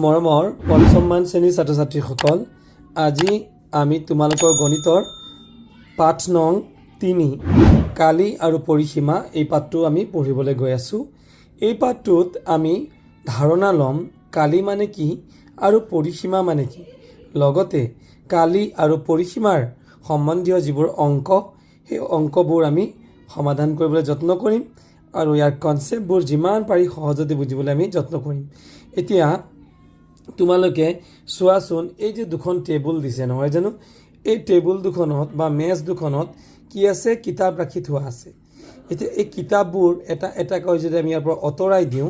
মৰমৰ পঞ্চমমান শ্ৰেণীৰ ছাত্ৰ ছাত্ৰীসকল, আজি আমি তোমালোকৰ গণিতৰ পাঠ নং 3 কালি আৰু পৰিসীমা এই পাঠটো আমি পঢ়িবলৈ গৈ আছোঁ। এই পাঠটোত আমি ধাৰণা ল'ম কালি মানে কি আৰু পৰিসীমা মানে কি, লগতে কালি আৰু পৰিসীমাৰ সম্বন্ধীয় যিবোৰ অংক সেই অংকবোৰ আমি সমাধান কৰিবলৈ যত্ন কৰিম আৰু ইয়াৰ কনচেপ্টবোৰ যিমান পাৰি সহজতে বুজিবলৈ আমি যত্ন কৰিম। এতিয়া তোমালোকে চোৱাচোন, এই যে দুখন টেবুল দিছে নহয় জানো, এই টেবুল দুখনত বা মেজ দুখনত কি আছে, কিতাপ ৰাখি থোৱা আছে। এতিয়া এই কিতাপবোৰ এটা এটাকৈ যদি আমি ইয়াৰ পৰা আঁতৰাই দিওঁ,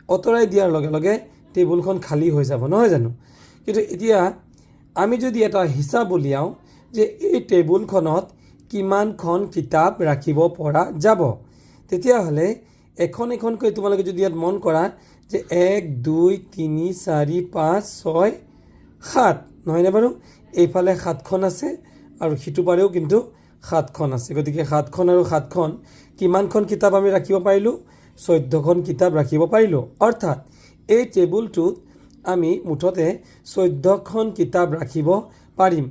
আঁতৰাই দিয়াৰ লগে লগে টেবুলখন খালী হৈ যাব নহয় জানো। কিন্তু এতিয়া আমি যদি এটা হিচাপ উলিয়াওঁ যে এই টেবুলখনত কিমানখন কিতাপ ৰাখিব পৰা যাব, তেতিয়াহ'লে এখন এখনকৈ তোমালোকে যদি ইয়াত মন কৰা যে 1 2 3 4 5 6 7 নহয়নে বাৰু, এইফালে 7খন আছে আৰু সিটো পাৰেও কিন্তু 7খন আছে। গতিকে 7খন আৰু 7খন কিমানখন কিতাপ আমি ৰাখিব পাৰিলোঁ, 14খন কিতাপ ৰাখিব পাৰিলোঁ। অৰ্থাৎ এই টেবুলটোত আমি মুঠতে 14খন কিতাপ ৰাখিব পাৰিম।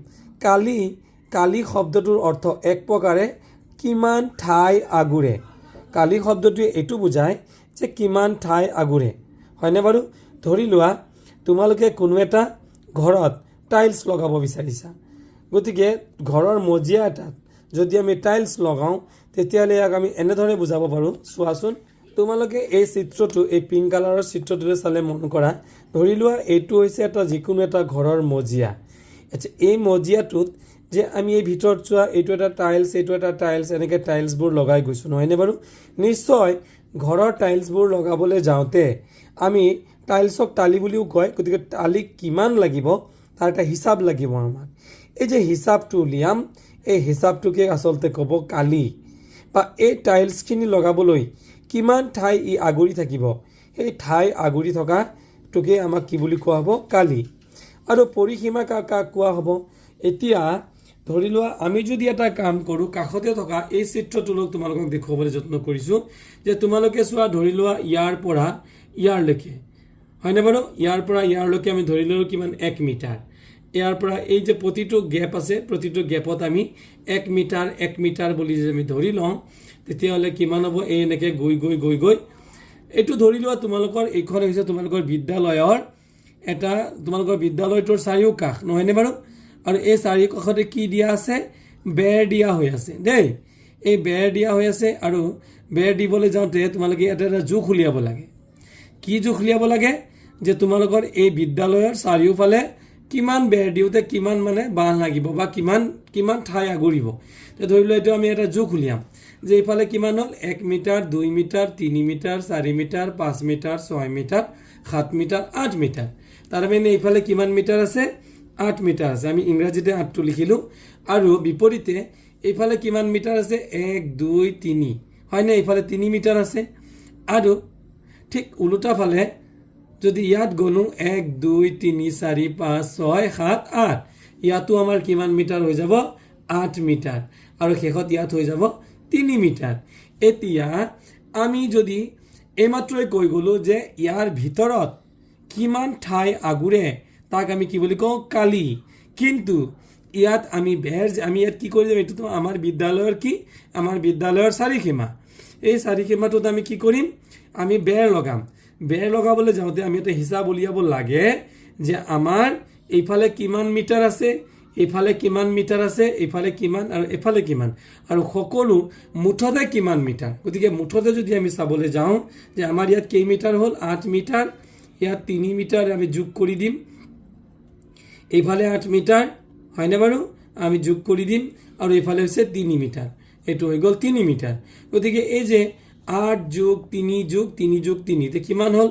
কালি শব্দটোৰ অৰ্থ এক প্ৰকাৰে কিমান ঠাই আগুৰে। কালি শব্দটোৱে এইটো বুজায় যে কিমান ঠাই আগুৰে, হয়নে বাৰু। ধৰি লোৱা তোমালোকে কোনো এটা ঘৰত টাইলছ লগাব বিচাৰিছা, গতিকে ঘৰৰ মজিয়া এটাত যদি আমি টাইলছ লগাওঁ তেতিয়াহ'লে ইয়াক আমি এনেদৰে বুজাব পাৰোঁ। চোৱাচোন, তোমালোকে এই চিত্ৰটো, এই পিংক কালাৰৰ চিত্ৰটোৰে চালে মন কৰা, ধৰি লোৱা এইটো হৈছে এটা যিকোনো এটা ঘৰৰ মজিয়া। আচ্ছা, এই মজিয়াটোত যে আমি এই ভিতৰত চোৱা, এইটো এটা টাইলছ, এইটো এটা টাইলছ, এনেকৈ টাইলছবোৰ লগাই গৈছোঁ নহয়নে বাৰু। নিশ্চয় ঘৰৰ টাইলছবোৰ লগাবলৈ যাওঁতে আমি টাইলছক টালি বুলিও কয়, গতিকে টালি কিমান লাগিব তাৰ এটা হিচাপ লাগিব আমাক। এই যে হিচাপটো উলিয়াম, এই হিচাপটোকে আচলতে ক'ব কালি, বা এই টাইলছখিনি লগাবলৈ কিমান ঠাই ই আগুৰি থাকিব, সেই ঠাই আগুৰি থকাটোকে আমাক কি বুলি কোৱা হ'ব, কালি। আৰু পৰিসীমা কাক কোৱা হ'ব। এতিয়া ধৰি লোৱা আমি যদি এটা কাম কৰোঁ, কাষতে থকা এই চিত্ৰটোলৈ তোমালোকক দেখুৱাবলৈ যত্ন কৰিছোঁ যে তোমালোকে চোৱা, ধৰি লোৱা ইয়াৰ পৰা ইয়াৰলৈকে, হয়নে বাৰু, ইয়াৰ পৰা ইয়াৰলৈকে আমি ধৰি লওঁ কিমান 1 মিটাৰ। ইয়াৰ পৰা এই যে প্ৰতিটো গেপ আছে, প্ৰতিটো গেপত আমি 1 মিটাৰ বুলি যদি আমি ধৰি লওঁ, তেতিয়াহ'লে কিমান হ'ব, এই এনেকৈ গৈ এইটো ধৰি লোৱা তোমালোকৰ এইখন হৈছে তোমালোকৰ বিদ্যালয়ৰ এটা, তোমালোকৰ বিদ্যালয়টোৰ চাৰিওকাষ নহয়নে বাৰু। আৰু এই চাৰিওকাষতে কি দিয়া আছে, বেৰ দিয়া হৈ আছে দেই। এই বেৰ দিয়া হৈ আছে আৰু বেৰ দিবলৈ যাওঁতে তোমালোকে ইয়াতে এটা জোখ উলিয়াব লাগে। কি জোখ উলিয়াব লাগে, যে তোমালোকৰ এই বিদ্যালয়ৰ চাৰিওফালে কিমান বেৰ দিওঁতে কিমান মানে বাঁহ লাগিব বা কিমান ঠাই আগুৰিব। ধৰি লোৱা এইটো আমি এটা জোখ উলিয়াম যে এইফালে কিমান হ'ল, 1 metre, 2 metre, 3 metre, 4 metre, 5 metre, 6 metre, 7 metre, 8 metre. তাৰ মানে এইফালে কিমান মিটাৰ আছে, 8 মিটাৰ আছে। আমি ইংৰাজীতে 8টো লিখিলোঁ। আৰু বিপৰীতে এইফালে কিমান মিটাৰ আছে, 1 2 3, হয়নে, এইফালে 3 মিটাৰ আছে। আৰু ঠিক ওলোটা ফালে যদি ইয়াত গণো 1 2 3 4 5 6 7 8, ইয়াতো আমাৰ কিমান মিটাৰ হৈ যাব, 8 মিটাৰ। আৰু শেষত ইয়াত হৈ যাব 3 মিটাৰ। এতিয়া আমি যদি এইমাত্ৰই কৈ গ'লোঁ যে ইয়াৰ ভিতৰত কিমান ঠাই আগুৰে, তাক আমি কি বুলি কওঁ, কালি। কিন্তু ইয়াত আমি ইয়াত কি কৰি যাম, এইটোতো আমাৰ বিদ্যালয়ৰ কি, আমাৰ বিদ্যালয়ৰ চাৰিসীমা। এই চাৰিসীমাটোত আমি কি কৰিম, আমি বেৰ লগাম। বেৰ লগাবলৈ যাওঁতে আমি এটা হিচাপ উলিয়াব লাগে যে আমাৰ এইফালে কিমান মিটাৰ আছে, এইফালে কিমান মিটাৰ আছে, এইফালে কিমান আৰু এইফালে কিমান, আৰু সকলো মুঠতে কিমান মিটাৰ। গতিকে মুঠতে যদি আমি চাবলৈ যাওঁ যে আমাৰ ইয়াত কেইমিটাৰ হ'ল, 8 মিটাৰ, ইয়াত 3 মিটাৰ আমি যোগ কৰি দিম, এইফালে 8 মিটাৰ, হয়নে বাৰু, আমি যোগ কৰি দিম, আৰু এইফালে হৈছে 3 মিটাৰ, এইটো হৈ গ'ল 3 মিটাৰ। গতিকে এই যে 8 যোগ 3 যোগ 3 যোগ 3, এতিয়া কিমান হ'ল,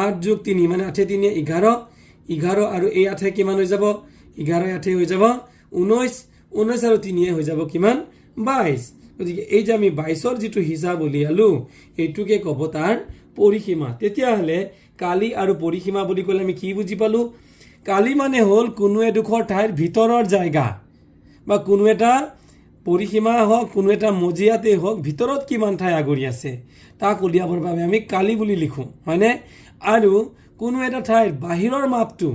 8 যোগ 3 মানে 8 3 11 আৰু এই 8 কিমান হৈ যাব, 11 8 হৈ যাব 19 আৰু 3 হৈ যাব কিমান, 22। গতিকে এই যে আমি 22ৰ যিটো হিচাপ উলিয়ালোঁ, এইটোকে ক'ব তাৰ পৰিসীমা। তেতিয়াহ'লে কালি আৰু পৰিসীমা বুলি ক'লে আমি কি বুজি পালোঁ, কালি মানে হ'ল কোনো এডোখৰ ঠাইৰ ভিতৰৰ জায়গা, বা কোনো এটা পৰিসীমা হওক, কোনো এটা মজিয়াতেই হওক, ভিতৰত কিমান ঠাই আগুৰি আছে তাক উলিয়াবৰ বাবে আমি কালি বুলি লিখোঁ, হয়নে। আৰু কোনো এটা ঠাইৰ বাহিৰৰ মাপটো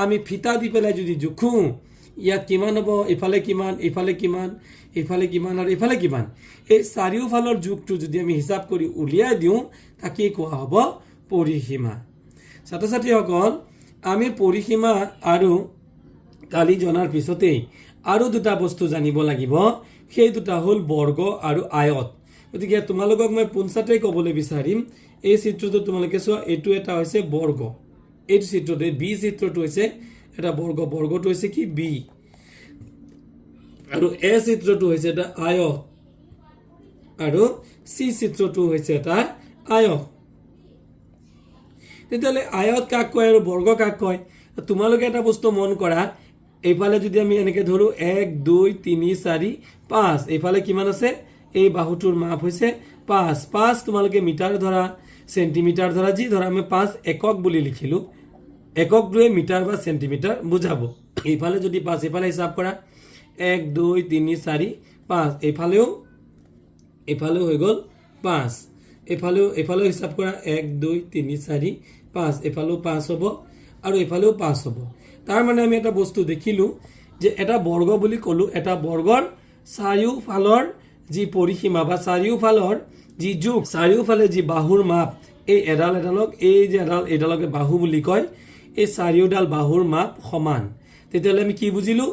আমি ফিতা দি পেলাই যদি জোখোঁ ইয়াত কিমান হ'ব এইফালে কিমান এইফালে কিমান এইফালে কিমান আৰু এইফালে কিমান এই চাৰিওফালৰ জোখটো যদি আমি হিচাপ কৰি উলিয়াই দিওঁ তাকেই কোৱা হ'ব পৰিসীমা। ছাত্ৰ ছাত্ৰীসকল আমি পৰিসীমা আৰু কালি জনাৰ পিছতেই আৰু দুটা বস্তু জানিব লাগিব, সেই দুটা হ'ল বৰ্গ আৰু আয়ত। গতিকে তোমালোকক মই পোনছাতেই ক'বলৈ বিচাৰিম এই চিত্ৰটো তোমালোকে চোৱা, এইটো এটা হৈছে বৰ্গ, এইটো চিত্ৰটো বি চিত্ৰটো হৈছে এটা বৰ্গ, বৰ্গটো হৈছে কি বি, আৰু এ চিত্ৰটো হৈছে এটা আয়ত, আৰু চি চিত্ৰটো হৈছে এটা আয়ত। তেতিয়াহ'লে আয়ত কাক কয় আৰু বৰ্গ কাক কয়? তোমালোকে এটা বস্তু মন কৰা, এইফালে যদি আমি এনেকৈ ধৰোঁ 1 2 3 4 5, এইফালে কিমান আছে? এই বাহুটোৰ মাপ হৈছে 5, 5 তোমালোকে মিটাৰ ধৰা চেণ্টিমিটাৰ ধৰা যি ধৰা, আমি 5 একক বুলি লিখিলোঁ, এককটোৱে মিটাৰ বা চেণ্টিমিটাৰ বুজাব। এইফালে যদি 5 এইফালে হিচাপ কৰা 1 2 3 4 5, এইফালেও হৈ গ'ল 5, এইফালেও হিচাপ কৰা 1 2 3 4 5, এইফালেও 5 হ'ব আৰু এইফালেও 5 হ'ব। তাৰ মানে আমি এটা বস্তু দেখিলোঁ যে এটা বৰ্গ বুলি ক'লোঁ, এটা বৰ্গৰ চাৰিওফালৰ যি পৰিসীমা বা চাৰিওফালৰ যি জোখ, চাৰিওফালে যি বাহুৰ মাপ, এই এডাল এডালক এই যে এডালকে বাহু বুলি কয়, এই চাৰিওডাল বাহুৰ মাপ সমান। তেতিয়াহ'লে আমি কি বুজিলোঁ?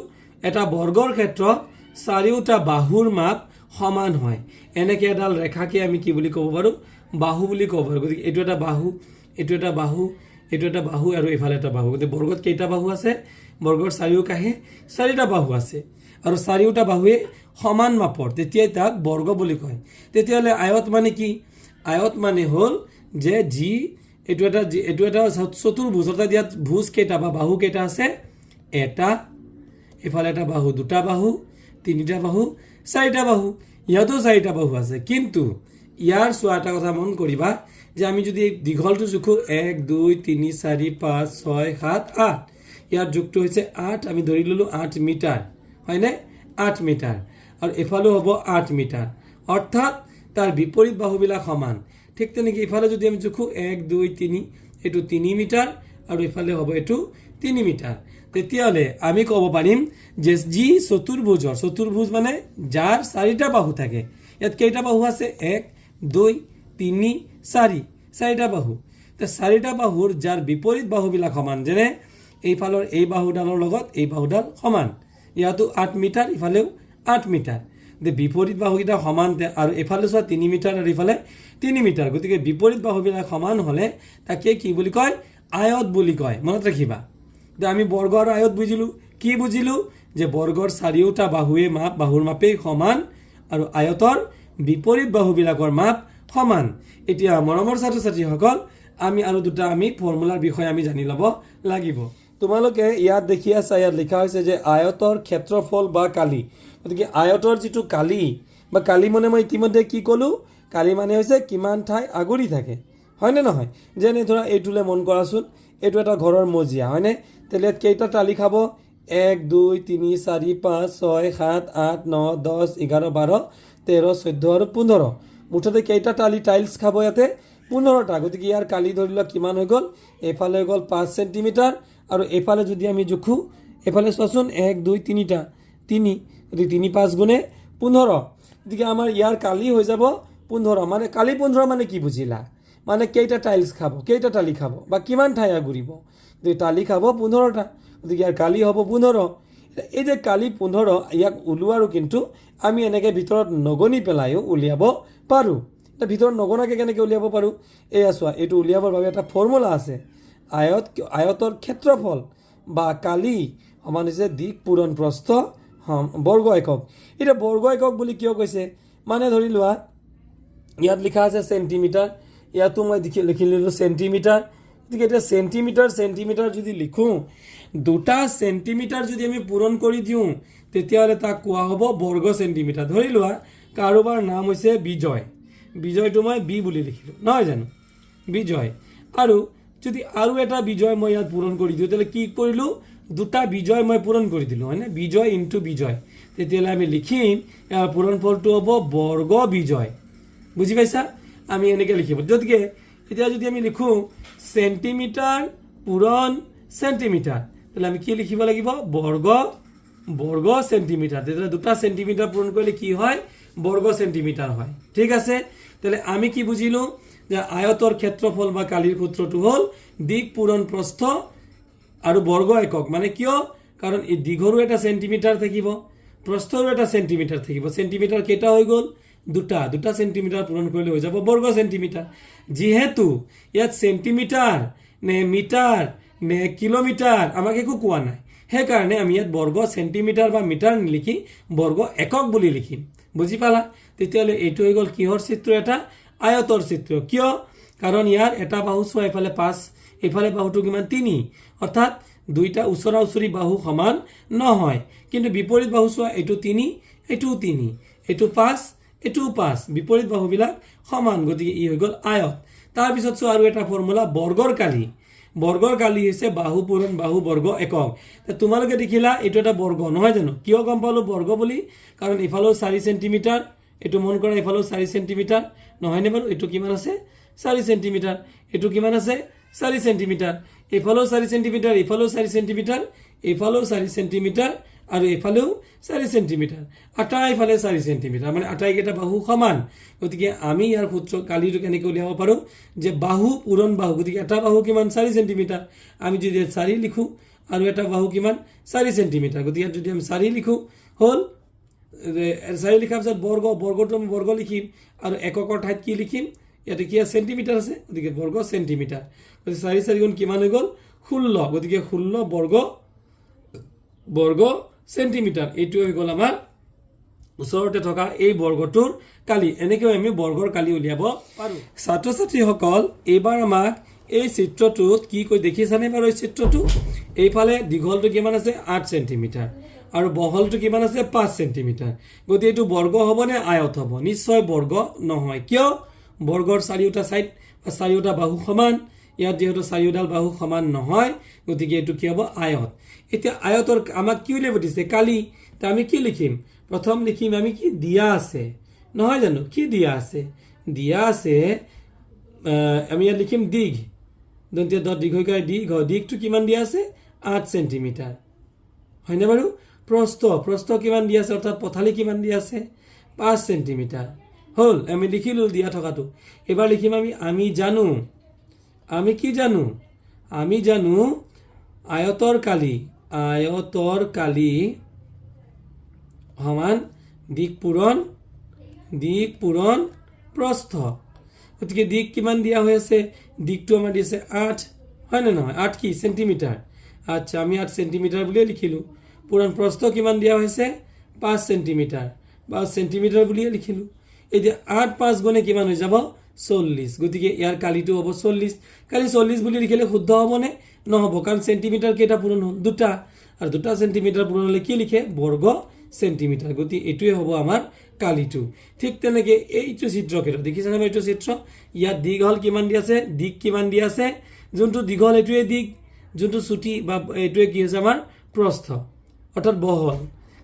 এটা বৰ্গৰ ক্ষেত্ৰত চাৰিওটা বাহুৰ মাপ সমান হয়। এনেকৈ এডাল ৰেখাকে আমি কি বুলি ক'ব পাৰোঁ? বাহু বুলি ক'ব পাৰোঁ। গতিকে এইটো এটা বাহু, এইটো এটা বাহু, এইটো এটা বাহু আৰু এইফালে এটা বাহু। গতিকে বৰ্গত কেইটা বাহু আছে? বৰ্গৰ চাৰিওকাষে 4টা বাহু আছে আৰু চাৰিওটা বাহুৱে সমান মাপৰ, তেতিয়াই তাক বৰ্গ বুলি কয়। তেতিয়াহ'লে আয়ত মানে কি? আয়ত মানে হ'ল যে যি এইটো এটা চতুৰ্ভুজ, অৰ্থাৎ ইয়াত ভুজ কেইটা বা বাহু কেইটা আছে? এটা, এইফালে এটা বাহু, দুটা বাহু, তিনিটা বাহু, 4টা বাহু, ইয়াতো 4টা বাহু আছে। কিন্তু ইয়াৰ চোৱা এটা কথা মন কৰিবা যে আমি যদি দীঘলটো জোখোঁ 1 2 3 4 5 6 7 8, ইয়াৰ জোখটো হৈছে 8, আমি ধৰি ল'লোঁ 8 মিটাৰ, হয়নে? 8 মিটাৰ, আৰু এফালেও হ'ব 8 মিটাৰ, অৰ্থাৎ তাৰ বিপৰীত বাহুবিলাক সমান। ঠিক তেনেকৈ ইফালে যদি আমি জোখোঁ 1 2 3, এইটো 3 মিটাৰ আৰু ইফালে হ'ব এইটো 3 মিটাৰ। তেতিয়াহ'লে আমি ক'ব পাৰিম যে যি চতুৰ্ভুজ মানে যাৰ 4টা বাহু থাকে, ইয়াত কেইটা বাহু আছে? 1 2 3 4, 4টা বাহু। 4টা বাহুৰ যাৰ বিপৰীত বাহুবিলাক সমান, যেনে এইফালৰ এই বাহুডালৰ লগত এই বাহুডাল সমান, ইয়াতো 8 মিটাৰ, ইফালেও 8 মিটাৰ। বিপৰীত বাহুকেইটা সমান, আৰু এইফালে চোৱা 3 মিটাৰ আৰু এইফালে 3 মিটাৰ। গতিকে বিপৰীত বাহুবিলাক সমান হ'লে তাকে কি বুলি কয়? আয়ত বুলি কয়। মনত ৰাখিবা। আমি বৰ্গ আৰু আয়ত বুজিলোঁ। কি বুজিলোঁ? যে বৰ্গৰ চাৰিওটা বাহুৰ মাপেই সমান আৰু আয়তৰ বিপৰীত বাহুবিলাকৰ মাপ সমান। এতিয়া মৰমৰ ছাত্ৰ ছাত্ৰীসকল, আমি আৰু দুটা ফৰ্মুলাৰ বিষয়ে আমি জানি ল'ব লাগিব। তোমালোকে ইয়াত দেখি আছা, ইয়াত লিখা হৈছে যে আয়তৰ ক্ষেত্ৰফল বা কালি। গতিকে আয়তৰ যিটো কালি বা কালি মানে মই ইতিমধ্যে কি ক'লোঁ? কালি মানে হৈছে কিমান ঠাই আগুৰি থাকে, হয়নে নহয়? যেনে ধৰা এইটোলৈ মন কৰাচোন, এইটো এটা ঘৰৰ মজিয়া, হয়নে? তেতিয়াহ'লে ইয়াত কেইটা টালি খাব? 1 2 3 4 5 6 7 8 9 10 11 12 13 14 আৰু 15, মুঠতে কেইটা টাইলছ খাব? ইয়াতে 15টা। গতিকে ইয়াৰ কালি ধৰি লোৱা কিমান হৈ গ'ল? এইফালে হৈ গ'ল 5 চেণ্টিমিটাৰ, আৰু এইফালে যদি আমি জোখোঁ, এইফালে চোৱাচোন 1 2 3টা, 3, গতিকে 3 5 গুণে 15। গতিকে আমাৰ ইয়াৰ কালি হৈ যাব 15। মানে কালি 15 মানে কি বুজিলা? মানে কেইটা টাইলছ খাব, কেইটা টালি খাব বা কিমান ঠাই আগুৰিব? গতিকে টালি খাব 15টা, গতিকে ইয়াৰ কালি হ'ব 15। এই যে কালি 15, ইয়াক ওলোৱাৰো কিন্তু আমি এনেকৈ ভিতৰত নগনি পেলাইও উলিয়াব পাৰোঁ। এতিয়া ভিতৰত নগনাকৈ কেনেকৈ উলিয়াব পাৰোঁ? এয়া চোৱা, এইটো উলিয়াবৰ বাবে এটা ফৰ্মুলা আছে। আয়তৰ ক্ষেত্ৰফল বা কালি সমান হৈছে দিক পূৰণ প্ৰস্থ বৰ্গ একক। এতিয়া বৰ্গ একক বুলি কিয় কৈছে? মানে ধৰি লোৱা ইয়াত লিখা আছে চেণ্টিমিটাৰ, ইয়াতো মই লিখি ল'লোঁ চেণ্টিমিটাৰ। গতিকে এতিয়া চেণ্টিমিটাৰ যদি লিখোঁ, 2টা চেণ্টিমিটাৰ যদি আমি পূৰণ কৰি দিওঁ, তেতিয়াহ'লে তাক কোৱা হ'ব বৰ্গ চেণ্টিমিটাৰ। ধৰি লোৱা কাৰোবাৰ নাম হৈছে বিজয়, বিজয়টো মই বি বুলি লিখিলোঁ, নহয় জানো? বিজয়। আৰু যদি আৰু এটা বিজয় মই ইয়াত পূৰণ কৰি দিওঁ, তেতিয়াহ'লে কি কৰিলোঁ? 2টা বিজয় মই পূৰণ কৰি দিলোঁ, হয়নে? বিজয় ইনটু বিজয়। তেতিয়াহ'লে আমি লিখিম ইয়াৰ পূৰণফলটো হ'ব বৰ্গ বিজয়। বুজি পাইছা? আমি এনেকৈ লিখিব। গতিকে এতিয়া যদি আমি লিখোঁ চেণ্টিমিটাৰ পূৰণ চেণ্টিমিটাৰ, তাহলে আমি কি লিখিব লাগিব? বৰ্গ চেণ্টিমিটাৰ। তেতিয়াহ'লে 2টা চেণ্টিমিটাৰ পূৰণ কৰিলে কি হয়? বৰ্গ চেণ্টিমিটাৰ হয়। ঠিক আছে, তাহলে আমি কি বুজিলো যে আয়তৰ ক্ষেত্ৰফল বা কালিৰ সূত্ৰটো হ'ল দিক পূৰণ প্ৰস্থ আৰু বৰ্গ একক। মানে কিয়? কাৰণ এই দীঘৰো এটা চেণ্টিমিটাৰ থাকিব, প্ৰস্থৰো এটা চেণ্টিমিটাৰ থাকিব। চেণ্টিমিটাৰ কেইটা হৈ গ'ল? 2টা চেণ্টিমিটাৰ পূৰণ কৰিলে হৈ যাব বৰ্গ চেণ্টিমিটাৰ। যিহেতু ইয়াত চেণ্টিমিটাৰ নে মিটাৰ নে কিলোমিটাৰ আমাক একো কোৱা নাই, সেইকাৰণে আমি ইয়াত বৰ্গ চেণ্টিমিটাৰ বা মিটাৰ নিলিখি বৰ্গ একক বুলি লিখিম। বুজি পালা? তেতিয়াহ'লে এইটো হৈ গ'ল কিহৰ চিত্ৰ? এটা আয়তৰ চিত্ৰ। কিয়? কাৰণ ইয়াৰ এটা বাহু চোৱা, এইফালে 5, এইফালে বাহুটো কিমান? 3, অৰ্থাৎ 2টা ওচৰা ওচৰি বাহু সমান নহয়। কিন্তু বিপৰীত বাহু চোৱা, এইটো 3, এইটোও 3, এইটো 5, এইটোও 5, বিপৰীত বাহুবিলাক সমান। গতিকে ই হৈ গ'ল আয়ত। তাৰপিছত চোৱা আৰু এটা ফৰ্মুলা, বৰ্গৰ কালি। বৰ্গৰ কালি হৈছে বাহু পূৰণ বাহু বৰ্গ একক। তোমালোকে দেখিলা এইটো এটা বৰ্গ নহয় জানো? কিয় গম পালো বৰ্গ বুলি? কাৰণ ইফালেও 4 চেণ্টিমিটাৰ, এইটো মন কৰা, ইফালেও 4 চেণ্টিমিটাৰ নহয়নে বাৰু? এইটো কিমান আছে? 4 চেণ্টিমিটাৰ। এইটো কিমান আছে? 4 চেণ্টিমিটাৰ। এইফালেও 4 চেণ্টিমিটাৰ, ইফালেও 4 চেণ্টিমিটাৰ, এইফালেও 4 চেণ্টিমিটাৰ আৰু এইফালেও 4 চেণ্টিমিটাৰ। আটাইফালে 4 চেণ্টিমিটাৰ, মানে আটাইকেইটা বাহু সমান। গতিকে আমি ইয়াৰ সূত্ৰ কালিটো কেনেকৈ উলিয়াব পাৰোঁ? যে বাহু পূৰণ বাহু। গতিকে এটা বাহু কিমান? 4 চেণ্টিমিটাৰ। আমি যদি 4 লিখোঁ আৰু এটা বাহু কিমান? 4 চেণ্টিমিটাৰ। গতিকে ইয়াত যদি আমি 4 লিখোঁ, হ'ল 4 লিখাৰ পিছত বৰ্গটো আমি বৰ্গ লিখিম আৰু এককৰ ঠাইত কি লিখিম? ইয়াতে কি আছে? চেণ্টিমিটাৰ আছে। গতিকে বৰ্গ চেণ্টিমিটাৰ। গতিকে 4 4 গুণ কিমান হৈ গ'ল? 16। গতিকে 16 বৰ্গ চেণ্টিমিটাৰ। এইটো হৈ গ'ল আমাৰ ওচৰতে থকা এই বৰ্গটোৰ কালি। এনেকৈ আমি বৰ্গৰ কালি উলিয়াব পাৰোঁ। ছাত্ৰ ছাত্ৰীসকল, এইবাৰ আমাক এই চিত্ৰটোত কি কৈ দেখিছানে বাৰু? এই চিত্ৰটো এইফালে দীঘলটো কিমান আছে? 8 চেণ্টিমিটাৰ আৰু বহলটো কিমান আছে? 5 চেণ্টিমিটাৰ। গতিকে এইটো বৰ্গ হ'ব নে আয়ত হ'ব? নিশ্চয় বৰ্গ নহয়। কিয়? বৰ্গৰ 4টা ছাইড বা 4টা বাহু সমান। ইয়াত যিহেতু 4ডাল বাহু সমান নহয়, গতিকে এইটো কি হ'ব? আয়ত। এতিয়া আয়তৰ আমাক কি উলিয়াব দিছে? কালি। তা আমি কি লিখিম? প্ৰথম লিখিম আমি কি? দিয়া আছে নহয় জানো? কি দিয়া আছে? দিয়া আছে, আমি ইয়াত লিখিম দীঘ। দীঘইকাৰ দীঘ। দীঘটো কিমান দিয়া আছে? 8 চেণ্টিমিটাৰ। হয়নে বাৰু? প্ৰস্থ কিমান দিয়া আছে? অৰ্থাৎ পথালি কিমান দিয়া আছে? 5 চেণ্টিমিটাৰ। হ'ল, আমি লিখিলোঁ দিয়া থকাটো। এবাৰ লিখিম আমি জানো। আমি কি জানো? আমি জানো আয়তৰ কালি সমান দিক পূৰণ প্ৰস্থ। গতিকে দিক কিমান দিয়া হৈ আছে? দিকটো আমাৰ দিছে 8, হয় নে নহয়? 8 কি? চেণ্টিমিটাৰ। আচ্ছা, আমি 8 চেণ্টিমিটাৰ বুলিয়ে লিখিলোঁ। পূৰণ প্ৰস্থ কিমান দিয়া হৈছে? 5 চেণ্টিমিটাৰ। 5 চেণ্টিমিটাৰ বুলিয়ে লিখিলোঁ। এতিয়া 8 5 গুণে কিমান হৈ যাব? 40। গতিকে ইয়াৰ কালিটো হ'ব 40। কালি 40 বুলি লিখিলে শুদ্ধ হ'বনে? নহ'ব, কাৰণ চেণ্টিমিটাৰ কেইটা পূৰণ হ'ল? 2টা। আৰু 2টা চেণ্টিমিটাৰ পূৰণ হ'লে কি লিখে? বৰ্গ চেণ্টিমিটাৰ। গতিকে এইটোৱে হ'ব আমাৰ কালিটো। ঠিক তেনেকৈ এইটো চিত্ৰকেইটা দেখিছেনে? এইটো চিত্ৰ, ইয়াত দীঘল কিমান দিয়া আছে? দিক কিমান দিয়া আছে? যোনটো দীঘল এইটোৱে দিক, যোনটো চুটি বা এইটোৱে কি হৈছে? আমাৰ প্ৰস্থ, অৰ্থাৎ বহল।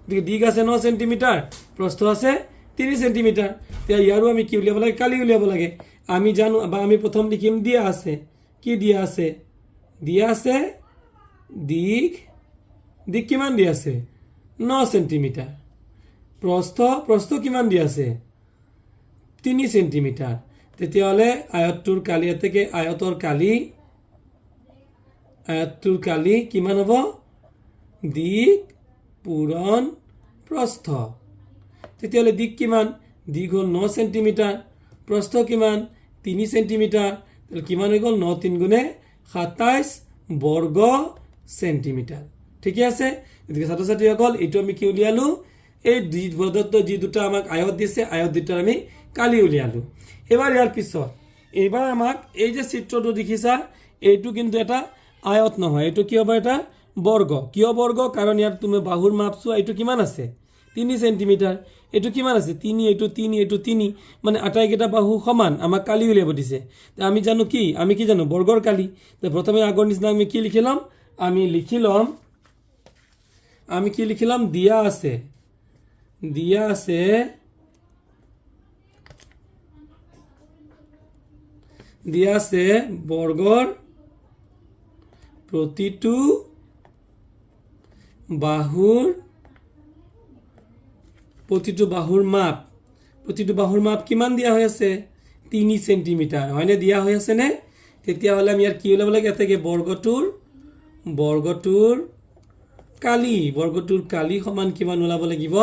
গতিকে দিক আছে 9 চেণ্টিমিটাৰ, প্ৰস্থ আছে 3 চেণ্টিমিটাৰ। এতিয়া ইয়াৰো আমি কি উলিয়াব লাগে? কালি উলিয়াব লাগে। আমি জানো, বা আমি প্ৰথম লিখিম দিয়া আছে। কি দিয়া আছে? দিয়া আছে দিক কিমান দিয়া আছে? 9 চেণ্টিমিটাৰ। প্ৰস্থ কিমান দিয়া আছে? 3 চেণ্টিমিটাৰ। তেতিয়াহ'লে আয়তটোৰ কালি কিমান হ'ব? দিক পূৰণ প্ৰস্থ। তেতিয়াহ'লে দিক কিমান? দিক হ'ল 9 চেণ্টিমিটাৰ, প্ৰস্থ কিমান? 3 চেণ্টিমিটাৰ। কিমান হৈ গ'ল? 9 3 গুণে 27 বৰ্গ চেণ্টিমিটাৰ। ঠিকে আছে। গতিকে ছাত্ৰ ছাত্ৰীসকল, এইটো আমি কি উলিয়ালোঁ? এই প্ৰদত্ত যি 2টা আমাক আয়ত দিছে, আয়ত 2টাৰ আমি কালি উলিয়ালোঁ। এবাৰ ইয়াৰ পিছত এইবাৰ আমাক এই যে চিত্ৰটো দেখিছা, এইটো কিন্তু এটা আয়ত নহয়, এইটো কি হ'ব? এটা বৰ্গ। কিয় বৰ্গ? কাৰণ ইয়াত তুমি বাহুৰ মাপ চোৱা, এইটো কিমান আছে? 3 চেণ্টিমিটাৰ। এইটো কিমান আছে? 3, এইটো 3, এইটো 3, মানে আটাইকেইটা বাহু সমান। আমাক কালি উলিয়াব দিছে। আমি জানো কি? আমি কি জানো? বৰ্গৰ কালি। প্ৰথমে আগৰ নিচিনা আমি কি লিখি ল'ম? আমি কি লিখি ল'ম? দিয়া আছে দিয়া আছে বৰ্গৰ প্ৰতিটো বাহুৰ মাপ কিমান দিয়া হৈ আছে 3 সেন্টিমিটাৰ হয়নে দিয়া হৈ আছে নে তেতিয়াহ'লে আমি ইয়াৰ কি ওলাব লাগে এটাকে বৰ্গটোৰ কালি সমান কিমান ওলাব লাগিব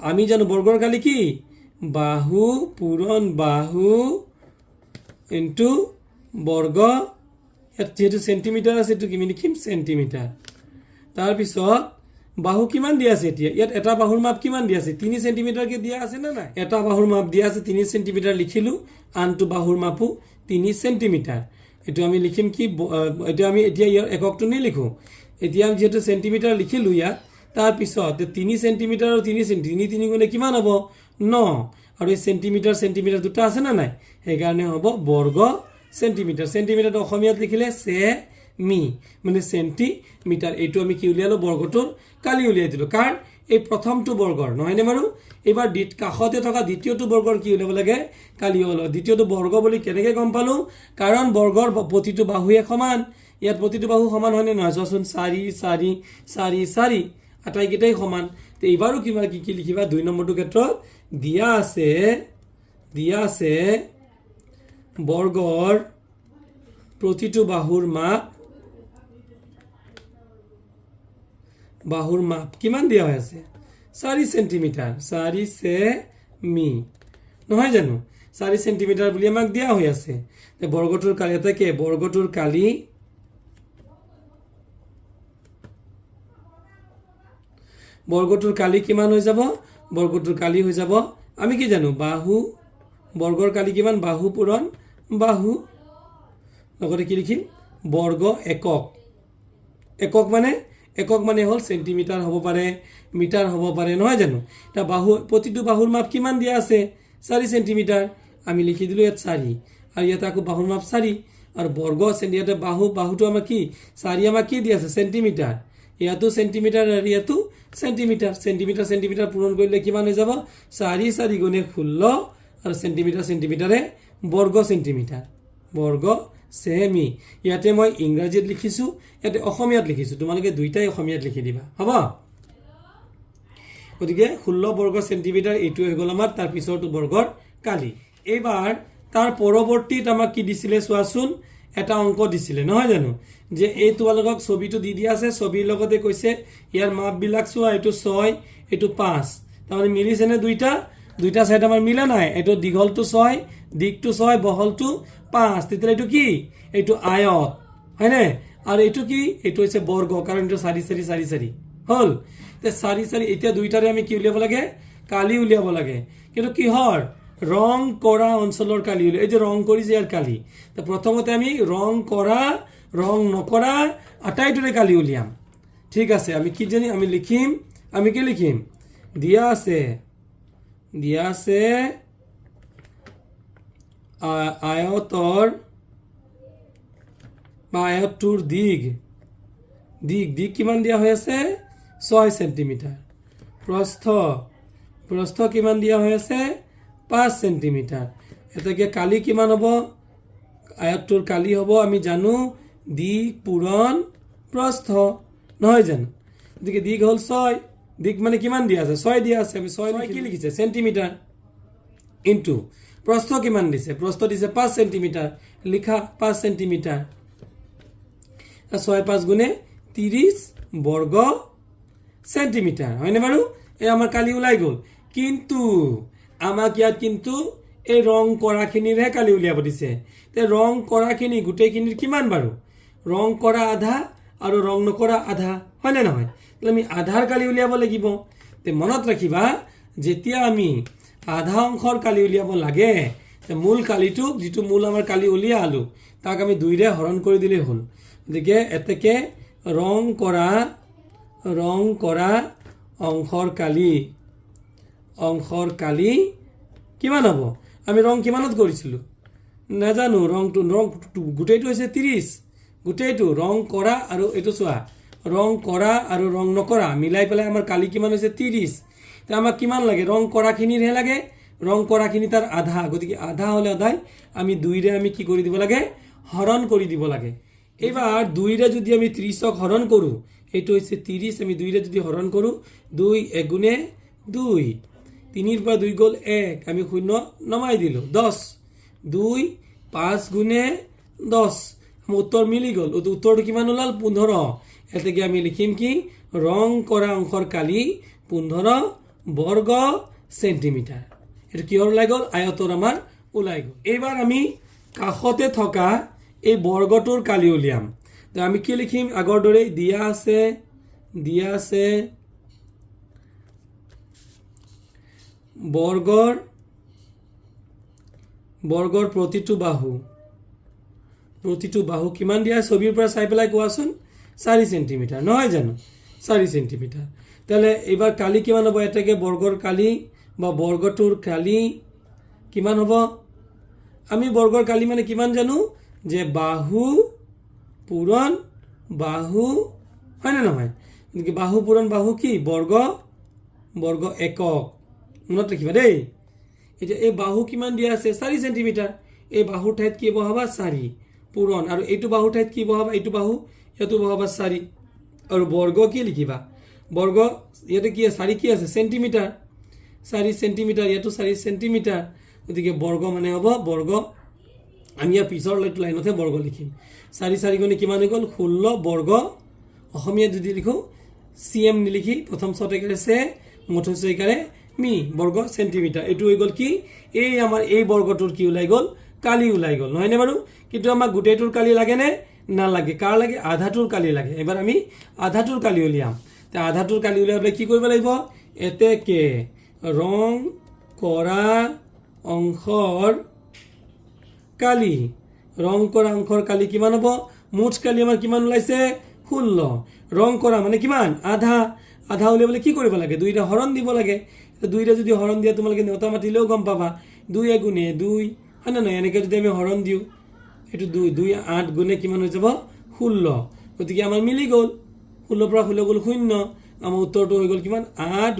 আমি জানো বৰ্গৰ কালি কি বাহু পূৰণ বাহু ইনটু বৰ্গ ইয়াত যেহেতু সেন্টিমিটাৰ আছে এটো কিমান লিখিম সেন্টিমিটাৰ তাৰ পিছত বাহু কিমান দিয়া আছে এতিয়া ইয়াত এটা বাহুৰ মাপ কিমান দিয়া আছে 3 সেন্টিমিটাৰ কে দিয়া আছে না নাই এটা বাহুৰ মাপ দিয়া আছে 3 সেন্টিমিটাৰ লিখিলো আনটো বাহুৰ মাপো 3 সেন্টিমিটাৰ এটো আমি লিখিম কি এটো আমি এতিয়া ইয়াৰ এককটো নি লিখো এতিয়া আমি যেটো সেন্টিমিটাৰ লিখিলো ইয়াত তাৰ পিছত 3 সেন্টিমিটাৰ আৰু 3 সেন্টিমিটাৰ 3 গুণে কিমান হ'ব 9 আৰু এই সেন্টিমিটাৰ দুটা আছে না নাই সেই কাৰণে হ'ব বৰ্গ সেন্টিমিটাৰ অসমীয়াত লিখিলে মি মানে সেন্টিমিটাৰ এইটো আমি কি উলিয়ালো বৰ্গটোৰ কালি উলিয়াই দিলো কাৰ এই প্ৰথমটো বৰ্গৰ নহয়নে বাৰু এবাৰ কাষতে থকা দ্বিতীয়টো বৰ্গৰ কি উলিয়াব লাগে কালি হলো দ্বিতীয়টো বৰ্গ বুলি কেনেকৈ গম পালো কাৰণ বৰ্গৰ প্ৰতিটো বাহুৱে সমান ইয়াত প্ৰতিটো বাহু সমান হয়নে নহয় চোৱাচোন 4 আটাইকেইটাই সমান তে এবাৰো কিবা কি লিখিবা 2 নম্বৰটো ক্ষেত্ৰত দিয়া আছে বৰ্গৰ প্ৰতিটো বাহুৰ মাপ কিমান দিয়া হৈ আছে 4 সেন্টিমিটাৰ 4 সেমি নহয় জানো 4 সেন্টিমিটাৰ বুলি আমাক দিয়া হৈ আছে তে বৰ্গটোৰ কালি এটাকে বৰ্গটোৰ কালি কিমান হৈ যাব বৰ্গটোৰ কালি হৈ যাব আমি কি জানো বাহু বৰ্গৰ কালি কিমান বাহু পূৰণ বাহু লগতে কি লিখিম বৰ্গ একক মানে হল সেন্টিমিটাৰ হ'ব পাৰে মিটাৰ হ'ব পাৰে নহয় জানো তা বাহু প্ৰতিটো বাহুৰ মাপ কিমান দিয়া আছে 4 সেন্টিমিটাৰ আমি লিখি দিলো ইয়াত 4 আৰু ইয়াত আকৌ বাহুৰ মাপ 4 আৰু বৰ্গ সেন্টিমিটাৰ বাহুটো আমাৰ কি 4 আমাৰ কি দিয়া আছে সেন্টিমিটাৰ ইয়াতো সেন্টিমিটাৰ আৰু ইয়াতো সেন্টিমিটাৰ পূৰণ কৰিলে কিমান হৈ যাব 4 গুণে 16 আৰু সেন্টিমিটাৰে বৰ্গ সেমি ইয়াতে মই ইংৰাজীত লিখিছো ইয়াতে অসমীয়াত লিখিছো তোমালোকে দুইটাই অসমীয়াত লিখি দিবা হ'ব গতিকে 16 বৰ্গ সেন্টিমিটাৰ এইটো হৈ গ'ল আমাৰ তাৰ পিছৰটো বৰ্গৰ কালি এইবাৰ তাৰ পৰৱৰ্তীত আমাক কি দিছিলে চোৱাচোন এটা অংক দিছিলে নহয় জানো যে এই তোমালোকক ছবিটো দি দিয়া আছে ছবিৰ লগতে কৈছে ইয়াৰ মাপ বিলাক চোৱা এইটো 6 এইটো 5 তাৰমানে মিলিছে নে দুইটা সাইড আমাৰ মিলা নাই এইটো দীঘলটো 6 দিকটো 6 বহলটো 5 তেতিয়া এইটো কি এইটো আয়ত হয়নে আৰু এইটো কি এইটো হৈছে বৰ্গ কাৰণ এইটো 4 হল তে 4 এতিয়া দুইটাৰে আমি কি উলিয়াব লাগে কালি উলিয়াব লাগে কিন্তু কিহৰ ৰং কৰা অঞ্চলৰ কালি উলিয়াই এই যে ৰং কৰিছে ইয়াৰ কালি তে প্ৰথমতে আমি ৰং কৰা ৰং নকৰা আটাইটোৰে কালি উলিয়াম ঠিক আছে আমি কি জানি আমি কি লিখিম দিয়া আছে আয়তটোৰ দিক কিমান দিয়া হৈ আছে 6 সেন্টিমিটাৰ প্ৰস্থ কিমান দিয়া হৈ আছে 5 সেন্টিমিটাৰ এটাকে কালি কিমান হ'ব আয়তটোৰ কালি হ'ব আমি জানো দিক পূৰণ প্ৰস্থ নহয় জানো গতিকে দিক হ'ল 6 দিক মানে কিমান দিয়া আছে 6 দিয়া আছে আমি 6 কি লিখিছে সেন্টিমিটাৰ ইনটু প্ৰস্থ কিমান দিছে প্ৰস্থ দিছে 5 সেন্টিমিটাৰ লিখা 5 সেন্টিমিটাৰ 6 5 গুণে 30 বৰ্গ সেন্টিমিটাৰ হয়নে বাৰু এই আমাৰ কালি ওলাই গ'ল কিন্তু আমাক ইয়াত কিন্তু এই ৰং কৰাখিনিৰহে কালি উলিয়াব দিছে তে ৰং কৰাখিনি গোটেইখিনিৰ কিমান বাৰু ৰং কৰা আধা আৰু ৰং নকৰা আধা হয় নে নহয় আমি আধাৰ কালি উলিয়াব লাগিব তে মনত ৰাখিবা যেতিয়া আমি আধা অংশৰ কালি উলিয়াব লাগে তে মূল কালিটোক যিটো মূল আমাৰ কালি উলিয়ালো তাক আমি 2 ৰে হৰণ কৰি দিলে হ'ল গতিকে এতেকে ৰং কৰা অংশৰ কালি কিমান হ'ব আমি ৰং কিমানত কৰিছিলো নাজানো ৰং গোটেইটো হৈছে 30 গোটেইটো ৰং কৰা আৰু এটো চোৱা ৰং কৰা আৰু ৰং নকৰা মিলাই পেলাই আমাৰ কালি কিমান হৈছে 30 তে আমাক কিমান লাগে ৰং কৰাখিনিৰহে লাগে ৰং কৰাখিনি তাৰ আধা, গতিকে আধা হ'লে সদায় আমি 2ৰে আমি কি কৰি দিব লাগে, হৰণ কৰি দিব লাগে। এইবাৰ 2ৰে যদি আমি 30ক হৰণ কৰোঁ, এইটো হৈছে 30, আমি 2ৰে যদি হৰণ কৰোঁ 2 এগুণে 2, 3ৰ পৰা 2 গ'ল 1, আমি 0 নমাই দিলোঁ 10, 2 5 গুণে 10, আমাৰ উত্তৰ মিলি গ'ল। উত্তৰটো কিমান ওলাল, 15। এতেকে আমি লিখিম কি, ৰং কৰা অংশৰ কালি 15 বৰ্গ চেণ্টিমিটাৰ। এইটো কিহৰ ওলাই গ'ল, আয়তৰ আমাৰ ওলাই গ'ল। এইবাৰ আমি কাষতে থকা এই বৰ্গটোৰ কালি উলিয়াম। তো আমি কি লিখিম, আগৰ দৰে দিয়া আছে বৰ্গৰ প্ৰতিটো বাহু কিমান দিয়া, ছবিৰ পৰা চাই পেলাই কোৱাচোন, 4 চেণ্টিমিটাৰ নহয় জানো, 4 চেণ্টিমিটাৰ। তাহলে এইবাৰ কালি কিমান হ'ব, এটাকে বৰ্গৰ কালি বা বৰ্গটোৰ কালি কিমান হ'ব, আমি বৰ্গৰ কালি মানে কিমান জানো, যে বাহু পূৰণ বাহু, হয় না নহয়, গতিকে বাহু পূৰণ বাহু কি, বৰ্গ একক, মনত ৰাখিবা দেই। এতিয়া এই বাহু কিমান দিয়া আছে, 4 চেণ্টিমিটাৰ, এই বাহুৰ ঠাইত কি বহাবা, 4 পূৰণ, আৰু এইটো বাহুৰ ঠাইত কি বহাবা, এইটো বাহু ইয়াতো বহাবা 4, আৰু বৰ্গ কি লিখিবা, বৰ্গ ইয়াতে কি আছে, 4 কি আছে, চেণ্টিমিটাৰ, 4 চেণ্টিমিটাৰ, ইয়াতো 4 চেণ্টিমিটাৰ, গতিকে বৰ্গ মানে হ'ব বৰ্গ, আমি ইয়াৰ পিছৰ লাইনতহে বৰ্গ লিখিম। 4 4 গুণে কিমান হৈ গ'ল, 16 বৰ্গ, অসমীয়াত যদি লিখোঁ CM নিলিখি প্ৰথম ছটেকাৰে চে, মুঠচৈকাৰে মি, বৰ্গ চেণ্টিমিটাৰ। এইটো হৈ গ'ল কি, এই আমাৰ এই বৰ্গটোৰ কি ওলাই গ'ল, কালি ওলাই গ'ল, নহয়নে বাৰু। কিন্তু আমাক গোটেইটোৰ কালি লাগেনে, নালাগে, কাৰ লাগে, আধাটোৰ কালি লাগে। এবাৰ আমি আধাটোৰ কালি উলিয়াম। তে আধাটোৰ কালি উলিয়াবলৈ কি কৰিব লাগিব, এতেকে ৰং কৰা অংশৰ কালি, কিমান হ'ব, মুঠ কালি আমাৰ কিমান ওলাইছে, 16, ৰং কৰা মানে কিমান, আধা উলিয়াবলৈ কি কৰিব লাগে, 2ৰে হৰণ দিব লাগে। 2ৰে যদি হৰণ দিয়া তোমালোকে নেওতা মাতিলেও গম পাবা, 2 এগুণে 2, হয় না নহয়, এনেকৈ যদি আমি হৰণ দিওঁ, এইটো 2 8 গুণে কিমান হৈ যাব, 16, গতিকে আমাৰ মিলি গ'ল, 16 পৰা 16 গ'ল 0, আমাৰ উত্তৰটো হৈ গ'ল কিমান, 8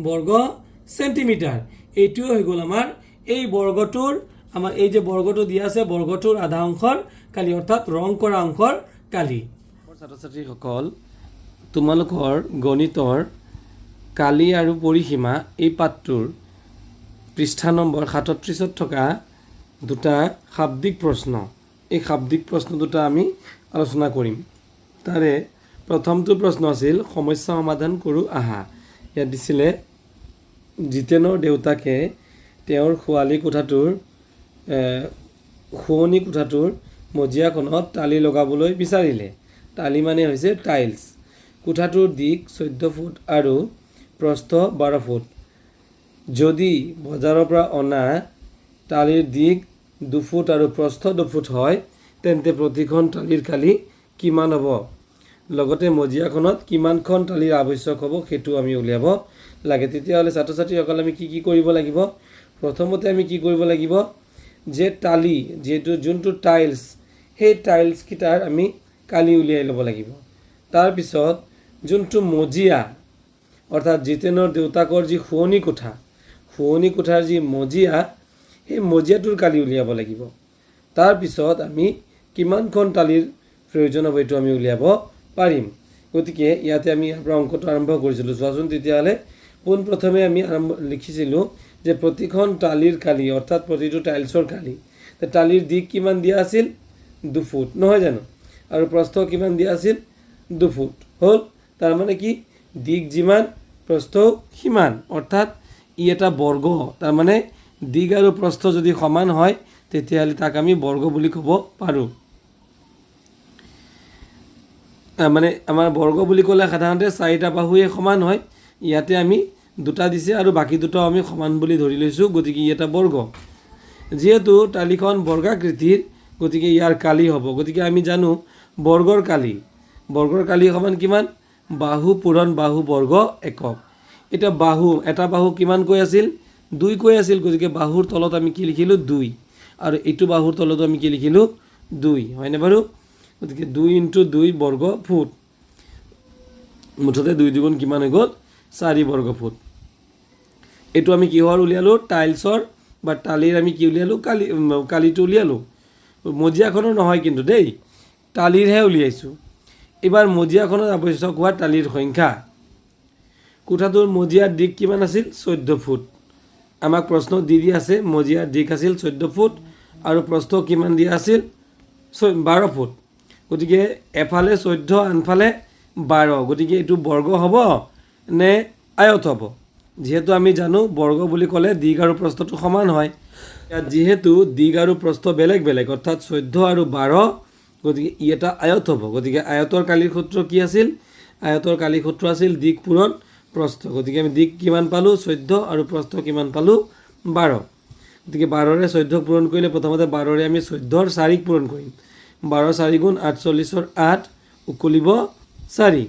বৰ্গ চেণ্টিমিটাৰ। এইটোৱে হৈ গ'ল আমাৰ এই বৰ্গটোৰ, আমাৰ এই যে বৰ্গটো দিয়া আছে বৰ্গটোৰ আধা অংশৰ কালি, অৰ্থাৎ ৰং কৰা অংশৰ কালি। ছাত্ৰ ছাত্ৰীসকল, তোমালোকৰ গণিতৰ কালি আৰু পৰিসীমা এই পাঠটোৰ পৃষ্ঠা নম্বৰ 37ত থকা দুটা শাব্দিক প্ৰশ্ন, এই শাব্দিক প্ৰশ্ন দুটা আমি আলোচনা কৰিম। তাৰে প্ৰথমটো প্ৰশ্ন আছিল সমস্যা সমাধান কৰোঁ আহা। ইয়াত দিছিলে জিতেনৰ দেউতাকে তেওঁৰ শোৱনি কোঠাটোৰ মজিয়াখনত টালি লগাবলৈ বিচাৰিলে। টালি মানে হৈছে টাইলছ। কোঠাটোৰ দিশ 14 ফুট আৰু প্ৰস্থ 12 ফুট। যদি বজাৰৰ পৰা অনা টালিৰ দিশ 2 ফুট আৰু প্ৰস্থ 2 ফুট হয়, তেন্তে প্ৰতিখন টালিৰ কালি কিমান হ'ব, লগতে মজিয়াখনত কিমানখন টালিৰ আৱশ্যক হ'ব সেইটো আমি উলিয়াব লাগে। তেতিয়াহ'লে ছাত্ৰ ছাত্ৰীসকল আমি কি কৰিব লাগিব, প্ৰথমতে আমি কি কৰিব লাগিব, যে টালি যোনটো টাইলছ, সেই টাইলছকেইটাৰ আমি কালি উলিয়াই ল'ব লাগিব। তাৰপিছত যোনটো মজিয়া, অৰ্থাৎ জিতেনৰ দেউতাকৰ যি শোৱনি কোঠাৰ যি মজিয়া, সেই মজিয়াটোৰ কালি উলিয়াব লাগিব। তাৰপিছত আমি কিমানখন টালিৰ প্ৰয়োজন হ'ব এইটো আমি উলিয়াব পাৰিম। গতিকে ইয়াতে আমি ইয়াৰ পৰা অংকটো আৰম্ভ কৰিছিলোঁ, চোৱাচোন। তেতিয়াহ'লে পোনপ্ৰথমে আমি লিখিছিলোঁ যে প্ৰতিখন টালিৰ কালি, অৰ্থাৎ প্ৰতিটো টাইলছৰ কালি, টালিৰ দিশ কিমান দিয়া আছিল, 2 ফুট, নহয় জানো, আৰু প্ৰস্থ কিমান দিয়া আছিল, 2 ফুট হ'ল। তাৰমানে কি, দিশ যিমান প্ৰস্থ সিমান, অৰ্থাৎ ই এটা বৰ্গ। তাৰমানে দিশ আৰু প্ৰস্থ যদি সমান হয় তেতিয়াহ'লে তাক আমি বৰ্গ বুলি ক'ব পাৰোঁ। মানে আমাৰ বৰ্গ বুলি ক'লে সাধাৰণতে 4টা বাহুৱে সমান হয়, ইয়াতে আমি 2টা দিছে আৰু বাকী 2টাও আমি সমান বুলি ধৰি লৈছোঁ, গতিকে ই এটা বৰ্গ। যিহেতু টালিখন বৰ্গাকৃতিৰ, গতিকে ইয়াৰ কালি হ'ব। গতিকে আমি জানো বৰ্গৰ কালি সমান কিমান, বাহু পূৰণ বাহু বৰ্গ একক। এতিয়া এটা বাহু কিমানকৈ আছিল, 2 কৈ আছিল, গতিকে বাহুৰ তলত আমি কি লিখিলোঁ, 2, আৰু এইটো বাহুৰ তলতো আমি কি লিখিলোঁ, 2, হয়নে বাৰু। গতিকে 2 × 2 বৰ্গ ফুট, মুঠতে 2 দুগুণ কিমান হৈ গ'ল, 4 বৰ্গ ফুট। এইটো আমি কিহৰ উলিয়ালোঁ টাইলছৰ বা টালিৰ আমি কি উলিয়ালোঁ কালিটো উলিয়ালোঁ মজিয়াখনৰ নহয় কিন্তু দেই টালিৰহে উলিয়াইছোঁ এইবাৰ মজিয়াখনত আৱশ্যক হোৱা টালিৰ সংখ্যা কোঠাটোৰ মজিয়াৰ দিক কিমান আছিল 14 ফুট আমাক প্ৰশ্ন দি আছে মজিয়াৰ দিক আছিল 14 ফুট আৰু প্ৰস্থ কিমান দিয়া আছিল 12 ফুট গতিকে এফালে 14 আনফালে 12 গতিকে এইটো বৰ্গ হ'ব নে আয়ত হ'ব যেহেতু আমি জানো বৰ্গ বুলি ক'লে দিক আৰু প্ৰস্থটো সমান হয় যেহেতু দিক আৰু প্ৰস্থ বেলেগ বেলেগ অৰ্থাৎ 14 আৰু 12 গতিকে ই এটা আয়ত হ'ব গতিকে আয়তৰ কালিৰ সূত্ৰ কি আছিল আয়তৰ কালিৰ সূত্ৰ আছিল দিক পূৰণ প্ৰস্থ গতিকে আমি দিক কিমান পালোঁ 14 আৰু প্ৰস্থ কিমান পালোঁ 12 গতিকে 12ৰে 14 পূৰণ কৰিলে প্ৰথমতে 12ৰে আমি 14ৰ 4ক পূৰণ কৰিম 12 4 গুণ 48ৰ 8 উকলিব 4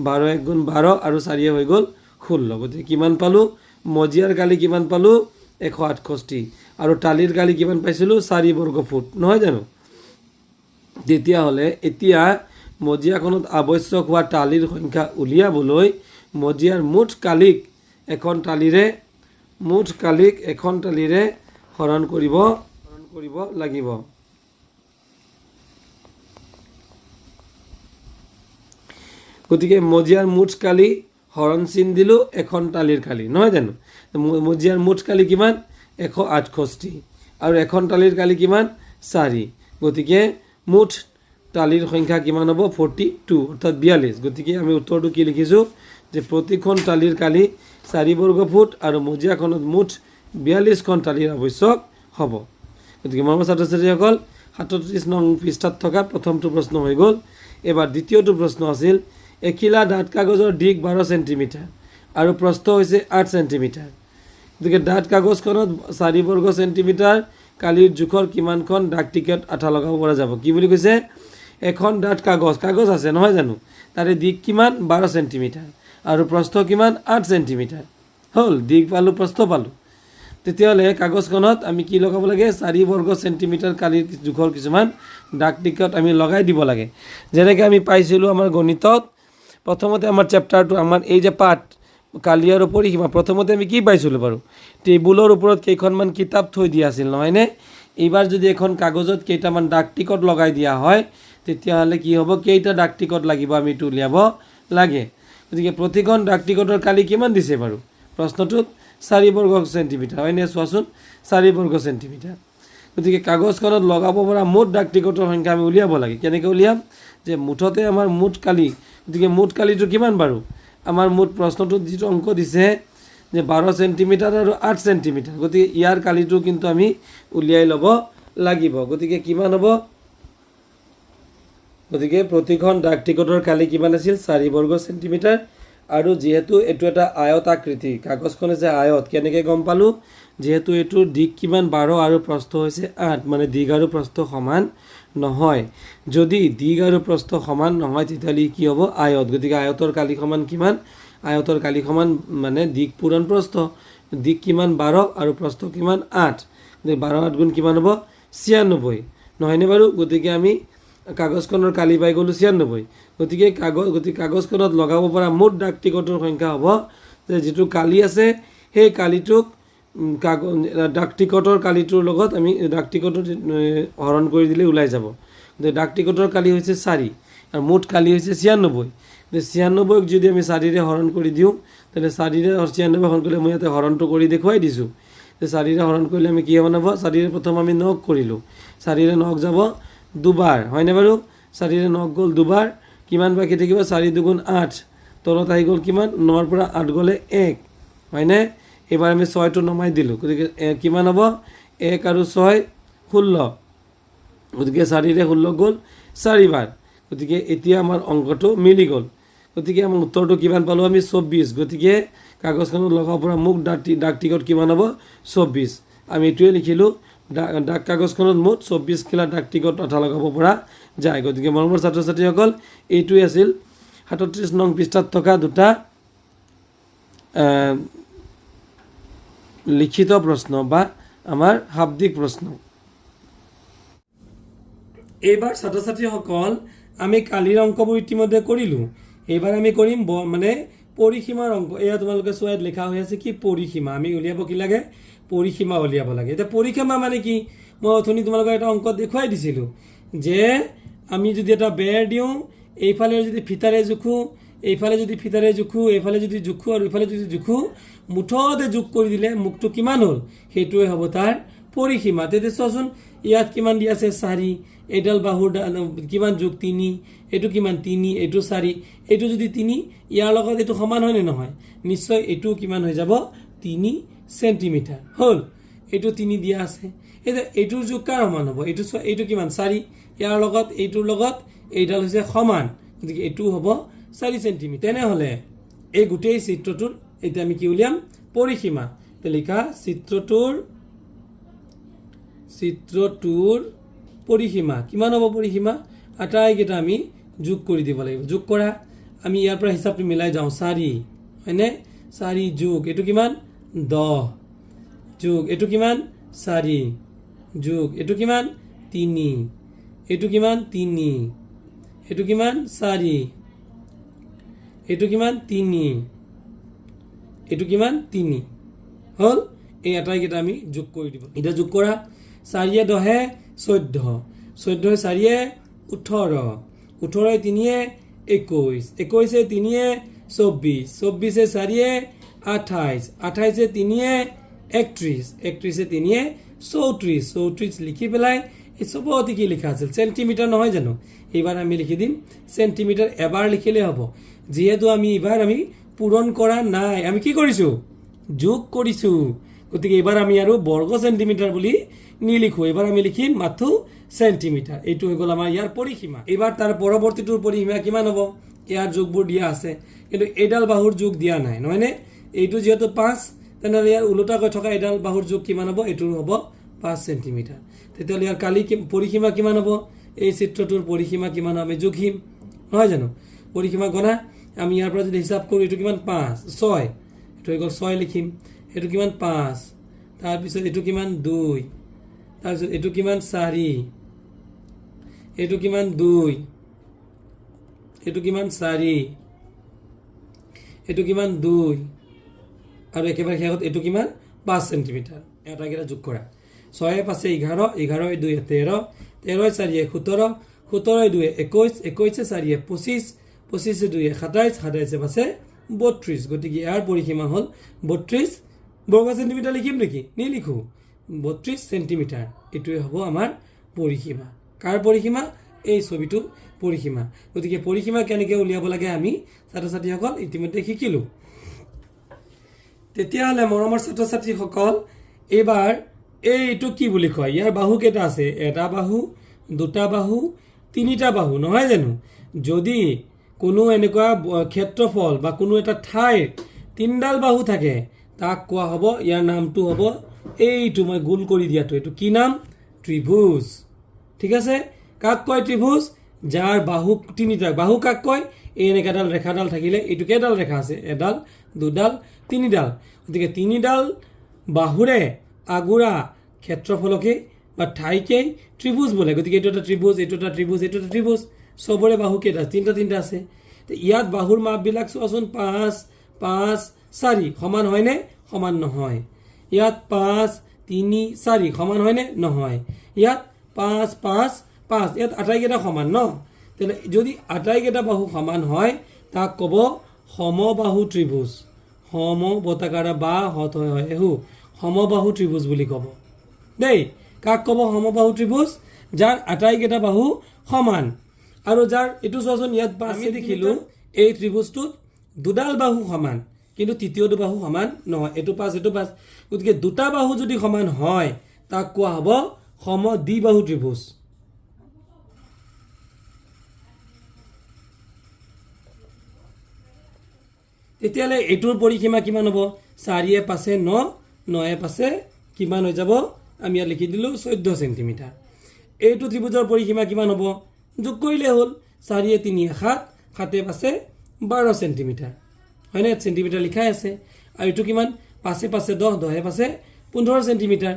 12 1 গুণ 12 আৰু 4 হৈ গ'ল 16 গতিকে কিমান পালোঁ মজিয়াৰ কালি কিমান পালোঁ 168 আৰু টালিৰ কালি কিমান পাইছিলোঁ 4 বৰ্গ ফুট নহয় জানো তেতিয়াহ'লে এতিয়া মজিয়াখনত আৱশ্যক হোৱা টালিৰ সংখ্যা উলিয়াবলৈ মজিয়াৰ মুঠ কালিক এখন টালিৰে হৰণ কৰিব লাগিব গতিকে মজিয়াৰ মুঠ কালি হৰণ চিন দিলোঁ এখন টালিৰ কালি নহয় জানো মজিয়াৰ মুঠ কালি কিমান 168 আৰু এখন টালিৰ কালি কিমান 4 গতিকে মুঠ টালিৰ সংখ্যা কিমান হ'ব 42 অৰ্থাৎ 42 গতিকে আমি উত্তৰটো কি লিখিছোঁ যে প্ৰতিখন টালিৰ কালি 4 বৰ্গ ফুট আৰু মজিয়াখনত মুঠ 42খন টালিৰ আৱশ্যক হ'ব গতিকে মৰমৰ ছাত্ৰ ছাত্ৰীসকল 37 নং পৃষ্ঠাত থকা প্ৰথমটো প্ৰশ্ন হৈ গ'ল এবাৰ দ্বিতীয়টো প্ৰশ্ন আছিল এখিলা ডাঠ কাগজৰ দিক 12 সেণ্টিমিটাৰ আৰু প্ৰস্থ হৈছে 8 সেণ্টিমিটাৰ গতিকে ডাঠ কাগজখনত 4 বৰ্গ সেণ্টিমিটাৰ কালিৰ জোখৰ কিমানখন ডাক টিকট আঠা লগাব পৰা যাব কি বুলি কৈছে এখন ডাঠ কাগজ আছে নহয় জানো তাৰে দিক কিমান 12 সেণ্টিমিটাৰ আৰু প্ৰস্থ কিমান 8 সেণ্টিমিটাৰ হ'ল দিক পালোঁ প্ৰস্থ পালোঁ তেতিয়াহ'লে কাগজখনত আমি কি লগাব লাগে 4 বৰ্গ সেণ্টিমিটাৰ কালিৰ জোখৰ কিছুমান ডাক টিকট আমি লগাই দিব লাগে যেনেকৈ আমি পাইছিলোঁ আমাৰ গণিতত প্ৰথমতে আমাৰ চেপ্টাৰটো আমাৰ এই যে পাঠ কালি আৰু পৰিসীমা প্ৰথমতে আমি কি পাইছিলোঁ বাৰু টেবুলৰ ওপৰত কেইখনমান কিতাপ থৈ দিয়া আছিল নহয়নে এইবাৰ যদি এখন কাগজত কেইটামান ডাক টিকট লগাই দিয়া হয় তেতিয়াহ'লে কি হ'ব কেইটা ডাক টিকট লাগিব আমি এইটো উলিয়াব লাগে গতিকে প্ৰতিখন ডাক টিকটৰ কালি কিমান দিছে বাৰু প্ৰশ্নটোত 4 বৰ্গ সেণ্টিমিটাৰ হয়নে চোৱাচোন 4 বৰ্গ সেণ্টিমিটাৰ গতিকে কাগজখনত লগাব পৰা মুঠ ডাক টিকটৰ সংখ্যা আমি উলিয়াব লাগে কেনেকৈ উলিয়াম যে মুঠতে আমাৰ মুঠ কালি গতিকে মুঠ কালিটো কিমান বাৰু আমাৰ মুঠ প্ৰশ্নটোত যিটো অংক দিছে যে 12 সেণ্টিমিটাৰ আৰু 8 সেণ্টিমিটাৰ গতিকে ইয়াৰ কালিটো কিন্তু আমি উলিয়াই ল'ব লাগিব গতিকে কিমান হ'ব গতিকে প্ৰতিখন ডাক টিকটৰ কালি কিমান আছিল 4 বৰ্গ সেণ্টিমিটাৰ আৰু যেহেতু এইটো এটা আয়ত আকৃতি কাগজখন যে আয়ত কেনেকৈ গম পালোঁ যেহেতু এইটোৰ দিক কিমান 12 আৰু প্ৰস্থ হৈছে 8 মানে দিক আৰু প্ৰস্থ সমান নহয় যদি দিক আৰু প্ৰস্থ সমান নহয় তেতিয়াহ'লে কি হ'ব আয়ত গতিকে আয়তৰ কালি সমান কিমান আয়তৰ কালি সমান মানে দিক পূৰণ প্ৰস্থ দিক কিমান 12 আৰু প্ৰস্থ কিমান 8 গতিকে 12 8 গুণ কিমান হ'ব 96 নহয়নে বাৰু গতিকে আমি কাগজখনৰ কালি পাই গ'লোঁ 96 গতিকে কাগজখনত লগাব পৰা মুঠ ডাক টিকটৰ সংখ্যা হ'ব যে যিটো কালি আছে সেই কালিটোক ডাক টিকটৰ কালিটোৰ লগত আমি ডাক টিকটত হৰণ কৰি দিলে ওলাই যাব ডাক টিকটৰ কালি হৈছে 4 আৰু মুঠ কালি হৈছে 96 96ক যদি আমি 4ৰে হৰণ কৰি দিওঁ তেনে 4ৰে 96 হৰণ কৰিলে মই ইয়াতে হৰণটো কৰি দেখুৱাই দিছোঁ যে 4ৰে হৰণ কৰিলে আমি কি বনাব 4ৰে প্ৰথম আমি 9 কৰিলোঁ 4ৰে 9 যাব দুবাৰ হয়নে বাৰু 4ৰে 9 গ'ল দুবাৰ কিমান বাকী থাকিব 4 2 8 তলত আহি গ'ল কিমান 9ৰ পৰা 8 গ'লে 1 হয়নে এবাৰ আমি 6টো নমাই দিলোঁ গতিকে কিমান হ'ব 1 আৰু 6 16 গতিকে 4ৰে 16 গ'ল 4 বাৰ গতিকে এতিয়া আমাৰ অংকটো মিলি গ'ল গতিকে আমাৰ উত্তৰটো কিমান পালোঁ আমি 24 গতিকে কাগজখনত লগাব পৰা মুঠ ডাক টিকট কিমান হ'ব 24 আমি এইটোৱে লিখিলোঁ ডাক কাগজখনত মুঠ 24 খিলা ডাক টিকট আঠা লগাব পৰা যায় গতিকে মৰমৰ ছাত্ৰ ছাত্ৰীসকল এইটোৱে আছিল 37 নং পৃষ্ঠাত থকা দুটা লিখিত প্ৰশ্ন বা আমাৰ শাব্দিক প্ৰশ্ন এইবাৰ ছাত্ৰ ছাত্ৰীসকল আমি কালিৰ অংকবোৰ ইতিমধ্যে কৰিলোঁ এইবাৰ আমি কৰিম মানে পৰিসীমাৰ অংক এয়া তোমালোকে চোৱাত লিখা হৈ আছে কি পৰিসীমা আমি উলিয়াব কি লাগে পৰিসীমা উলিয়াব লাগে এতিয়া পৰিসীমা মানে কি মই অথনি তোমালোকক এটা অংক দেখুৱাই দিছিলোঁ যে আমি যদি এটা বেৰ দিওঁ এইফালে যদি ফিতাৰে জোখোঁ এইফালে যদি ফিতাৰে জোখোঁ এইফালে যদি জোখোঁ আৰু এইফালে যদি জোখোঁ মুঠতে যোগ কৰি দিলে মুখটো কিমান হ'ল সেইটোৱে হ'ব তাৰ পৰিসীমা তেতিয়া চোৱাচোন ইয়াত কিমান দি আছে 4 এইডাল বাহুৰ কিমান যোগ 3 এইটো কিমান 3 এইটো 4 এইটো যদি 3 ইয়াৰ লগত এইটো সমান হয় নে নহয় নিশ্চয় এইটো কিমান হৈ যাব 3 সেন্টিমিটাৰ হ'ল এইটো 3 দিয়া আছে এতিয়া এইটোৰ যোগ কাৰ সমান হ'ব এইটো কিমান 4 ইয়াৰ লগত এইটোৰ লগত এইডাল হৈছে সমান গতিকে এইটো হ'ব 4 সেন্টিমিটাৰ তেনেহ'লে এই গোটেই চিত্ৰটোৰ এতিয়া আমি কি উলিয়াম পৰিসীমা লিখা চিত্ৰটোৰ পৰিসীমা কিমান হ'ব পৰিসীমা আটাইকেইটা আমি যোগ কৰি দিব লাগিব যোগ কৰা আমি ইয়াৰ পৰা হিচাপটো মিলাই যাওঁ 4 হয়নে 4 যোগ এইটো কিমান 10 যোগ এইটো কিমান 4 যোগ এইটো কিমান 3 এইটো কিমান 3 এইটো কিমান 4 এইটো কিমান 3 এইটো কিমান 3 হ'ল এই আটাইকেইটা আমি যোগ কৰি দিব এতিয়া যোগ কৰা 4 10 14 14 4 18 18 3 21 21 3 24 24 4 28 28 3 31 31 3 34 34 লিখি পেলাই এই সবতে কি লিখা আছিল সেন্টিমিটাৰ নহয় জানো এইবাৰ আমি লিখি দিম সেন্টিমিটাৰ এবাৰ লিখিলে হ'ব যেহেতু আমি এবাৰ আমি পূৰণ কৰা নাই আমি কি কৰিছো যোগ কৰিছো গতিকে এবাৰ আমি আৰু বৰ্গ সেন্টিমিটাৰ বুলি নিলিখো এবাৰ আমি লিখিম মাথো সেন্টিমিটাৰ এইটো হৈ গ'ল আমাৰ ইয়াৰ পৰিসীমা এবাৰ তাৰ পৰৱৰ্তীটোৰ পৰিসীমা কিমান হ'ব ইয়াৰ যোগবোৰ দিয়া আছে কিন্তু এইডাল বাহুৰ যোগ দিয়া নাই নহয়নে এইটো যেহেতু 5 তেনেহ'লে ইয়াৰ উলটাকৈ থকা এইডাল বাহুৰ যোগ কিমান হ'ব এইটোৰ হ'ব 5 সেন্টিমিটাৰ তেতিয়াহ'লে ইয়াৰ কালি পৰিসীমা কিমান হ'ব এই চিত্ৰটোৰ পৰিসীমা কিমান আমি জোখিম নহয় জানো পৰিসীমা গণা আমি ইয়াৰ পৰা যদি হিচাপ কৰোঁ এইটো কিমান 5 6 এইটো হৈ গ'ল 6 লিখিম এইটো কিমান 5 তাৰপিছত এইটো কিমান 2 তাৰপিছত এইটো কিমান 4 এইটো কিমান 2 এইটো কিমান 4 এইটো কিমান 2 আৰু একেবাৰে শেষত এইটো কিমান 5 সেন্টিমিটাৰ এটাকেইটা যোগ কৰা 6 5 11 11 2 13 13 4 17 17 2 21 21 4 25 25 2 27 27 5 32 গতিকে ইয়াৰ পৰিসীমা হ'ল 32 বৰ্গ সেন্টিমিটাৰ লিখিম নেকি নিলিখো 32 সেন্টিমিটাৰ এইটোৱে হ'ব আমাৰ পৰিসীমা কাৰ পৰিসীমা এই ছবিটো পৰিসীমা গতিকে পৰিসীমা কেনেকৈ উলিয়াব লাগে আমি ছাত্ৰ ছাত্ৰীসকল ইতিমধ্যে শিকিলো তেতিয়াহ'লে মৰমৰ ছাত্ৰ ছাত্ৰীসকল এবাৰ এইটো কি বুলি কয় ইয়াৰ বাহু কেইটা আছে এটা বাহু দুটা বাহু তিনিটা বাহু নহয় জানো যদি কোনো এনেকুৱা ক্ষেত্ৰফল বা কোনো এটা ঠাইৰ তিনডাল বাহু থাকে তাক কোৱা হ'ব ইয়াৰ নামটো হ'ব এইটো মই গোল কৰি দিয়াটো এইটো কি নাম ত্ৰিভুজ ঠিক আছে কাক কয় ত্ৰিভুজ যাৰ বাহু তিনিটা বাহু কাক কয় এই এনেকাডাল ৰেখাডাল থাকিলে এইটো কেইডাল ৰেখা আছে এডাল দুডাল তিনিডাল গতিকে তিনিডাল বাহুৰে আগুৰা ক্ষেত্ৰফলকে বা ঠাইকেই ত্ৰিভুজ বোলে গতিকে এইটো এটা ত্ৰিভুজ এইটো এটা ত্ৰিভুজ এইটো এটা ত্ৰিভুজ সবৰে বাহু কেইটা তিনিটা আছে ইয়াত বাহুৰ মাপবিলাক চোৱাচোন 5 5 4 সমান হয়নে সমান নহয় ইয়াত 5 3 4 সমান হয়নে নহয় ইয়াত 5 5 5 ইয়াত আটাইকেইটা সমান ন তেনে যদি আটাইকেইটা বাহু সমান হয় তাক ক'ব সমবাহু ত্ৰিভুজ সমবৰ্তাকাৰ বা হত হয় এহু সমবাহু ত্ৰিভুজ বুলি ক'ব দেই কাক ক'ব সমবাহু ত্ৰিভুজ যাৰ আটাইকেইটা বাহু সমান আৰু যাৰ এইটো চোৱাচোন ইয়াত 5 দেখিলো এই ত্ৰিভুজটোত দুডাল বাহু সমান কিন্তু তৃতীয়টো বাহু সমান নহয় এইটো 5 এইটো 5 গতিকে দুটা বাহু যদি সমান হয় তাক কোৱা হ'ব সমদ্বিবাহু ত্ৰিভুজ তেতিয়ালে এইটোৰ পৰিসীমা কিমান হ'ব 4 5 9 9 5 কিমান হৈ যাব আমি ইয়াত লিখি দিলো 14 সেন্টিমিটাৰ এইটো ত্ৰিভুজৰ পৰিসীমা কিমান হ'ব যোগ কৰিলে হ'ল 4 3 7 7 5 12 সেন্টিমিটাৰ হয়নে সেন্টিমিটাৰ লিখাই আছে আৰু এইটো কিমান 5 5 10 10 5 15 সেন্টিমিটাৰ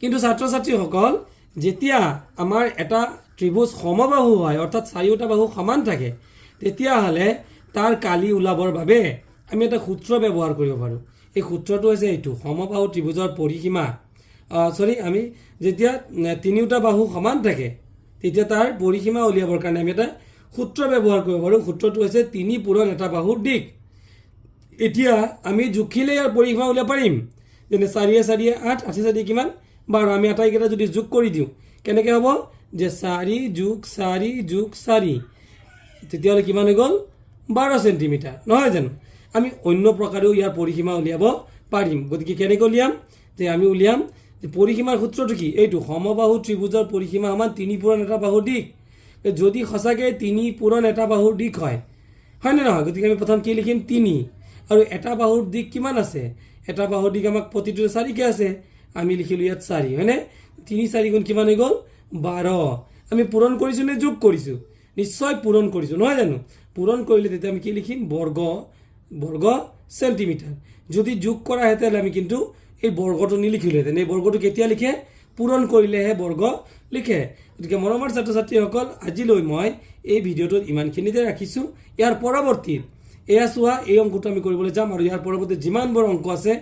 কিন্তু ছাত্ৰ ছাত্ৰীসকল যেতিয়া আমাৰ এটা ত্ৰিভুজ সমবাহু হয় অৰ্থাৎ চাৰিওটা বাহু সমান থাকে তেতিয়াহ'লে তাৰ কালি ওলাবৰ বাবে আমি এটা সূত্ৰ ব্যৱহাৰ কৰিব পাৰোঁ। এই সূত্ৰটো হৈছে এইটো, সমবাহু ত্ৰিভুজৰ পৰিসীমা আমি যেতিয়া তিনিওটা বাহু সমান থাকে তেতিয়া তাৰ পৰিসীমা উলিয়াবৰ কাৰণে আমি এটা সূত্ৰ ব্যৱহাৰ কৰিব পাৰোঁ। সূত্ৰটো হৈছে 3 পূৰণ এটা বাহুৰ দিশ। এতিয়া আমি জুখিলে ইয়াৰ পৰিসীমা উলিয়াব পাৰিম। যেনে 4 4 8, 8 4 কিমান 12। আমি আটাইকেইটা যদি যোগ কৰি দিওঁ কেনেকৈ হ'ব যে 4 + 4 + 4 তেতিয়াহ'লে কিমান হৈ গ'ল 12 চেণ্টিমিটাৰ, নহয় জানো? আমি অন্য প্ৰকাৰেও ইয়াৰ পৰিসীমা উলিয়াব পাৰিম। গতিকে কেনেকৈ উলিয়াম যে আমি উলিয়াম যে পৰিসীমাৰ সূত্ৰটো কি এইটো, সমবাহু ত্ৰিভুজৰ পৰিসীমা সমান 3 পূৰণ এটা বাহুৰ দিশ। যদি সঁচাকৈ 3 পূৰণ এটা বাহুৰ দিশ হয়নে নহয়? গতিকে আমি প্ৰথম কি লিখিম 3 আৰু এটা বাহুৰ দিশ কিমান আছে, এটা বাহুৰ দিশ আমাক প্ৰতিটোতে 4কৈ আছে, আমি লিখিলোঁ ইয়াত 4 হয়নে? 3 4 গুণ কিমান হৈ গ'ল 12। আমি পূৰণ কৰিছোঁ নে যোগ কৰিছোঁ? নিশ্চয় পূৰণ কৰিছোঁ, নহয় জানো? পূৰণ কৰিলে তেতিয়া আমি কি লিখিম বৰ্গ চেণ্টিমিটাৰ। যদি যোগ কৰা হেঁতেন আমি কিন্তু এই বৰ্গটো নিলিখিলোহেঁতেন। এই বৰ্গটো কেতিয়া লিখে? পূৰণ কৰিলেহে বৰ্গ লিখে। গতিকে মৰমৰ ছাত্ৰ ছাত্ৰীসকল, আজিলৈ মই এই ভিডিঅ'টোত ইমানখিনিতে ৰাখিছোঁ। ইয়াৰ পৰৱৰ্তীত এয়া চোৱা, এই অংকটো আমি কৰিবলৈ যাম আৰু ইয়াৰ পৰৱৰ্তী যিমানবোৰ অংক আছে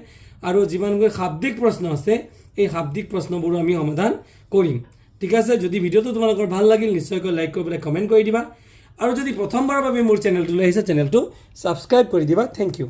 আৰু যিমানবোৰ শাব্দিক প্ৰশ্ন আছে এই শাব্দিক প্ৰশ্নবোৰো আমি সমাধান কৰিম। ঠিক আছে? যদি ভিডিঅ'টো তোমালোকৰ ভাল লাগিল নিশ্চয়কৈ লাইক কৰি পেলাই কমেণ্ট কৰি দিবা আৰু যদি প্ৰথমবাৰৰ বাবে মোৰ চেনেলটোলৈ আহিছে চেনেলটো ছাবস্ক্ৰাইব কৰি দিবা। Thank U.